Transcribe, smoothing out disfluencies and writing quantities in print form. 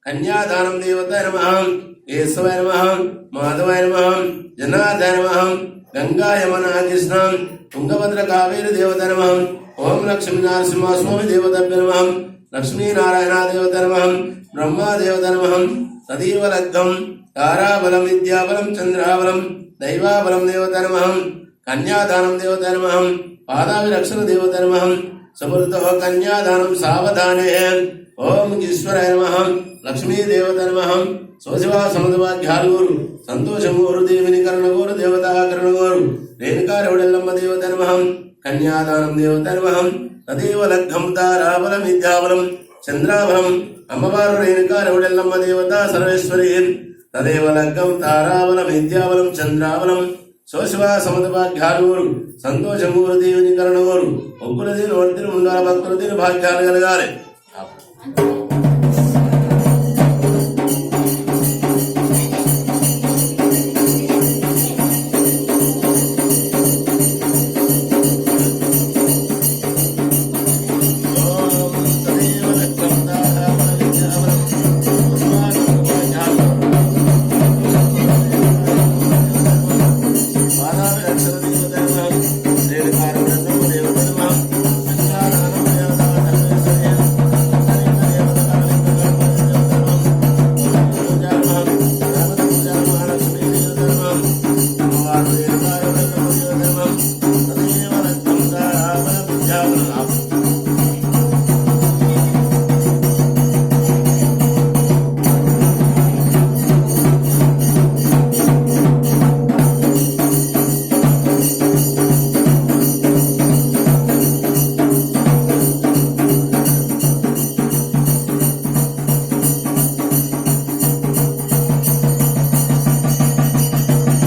कन्यादानं देवताय नमः केशवाय नमः माधवाय नमः जनार्दनाय नमः गंगा यमुना कृष्ण तुंगभद्र कावेरी देवताय नमः ओम लक्ष्मी नरसिंह स्वामी देवताय नमः लक्ष्मी नारायण देवताय नमः ब्रह्मा देवताय नमः तदेव लग्गम ताराबलं विद्याबलं चंद्राबलं दैवाबलं देवताय नमः कन्यादानं देवताय नमः पादाभिरक्षण देवताय नमः समृद्धः कन्यादानं सावधाने ओम ईश्वराय नमः लक्ष्मी देवताय नमः सोशिवा समुद्रभाग्यालूरु संतोषमूरु देविनी कर्णगोरु देवता कर्णगोरु रेणुकारवडल्लम्म देवताय नमः कन्यादानं देवताय नमः तदेव लग्गम ताराबलं विद्याबलं चंद्राबलं अम्मवारु रेणुकारवडल्लम्म देवता सर्वेश्वरी तदेव लग्गम ताराबलं विद्याबलं चंद्राबलं सोशिवा समुद्रभाग्यालूरु संतोषमूरु देविनी कर्णगोरु ఒక్కులది నోటిని ఉండాలి భక్తులది భాగ్యాలు కలగాలి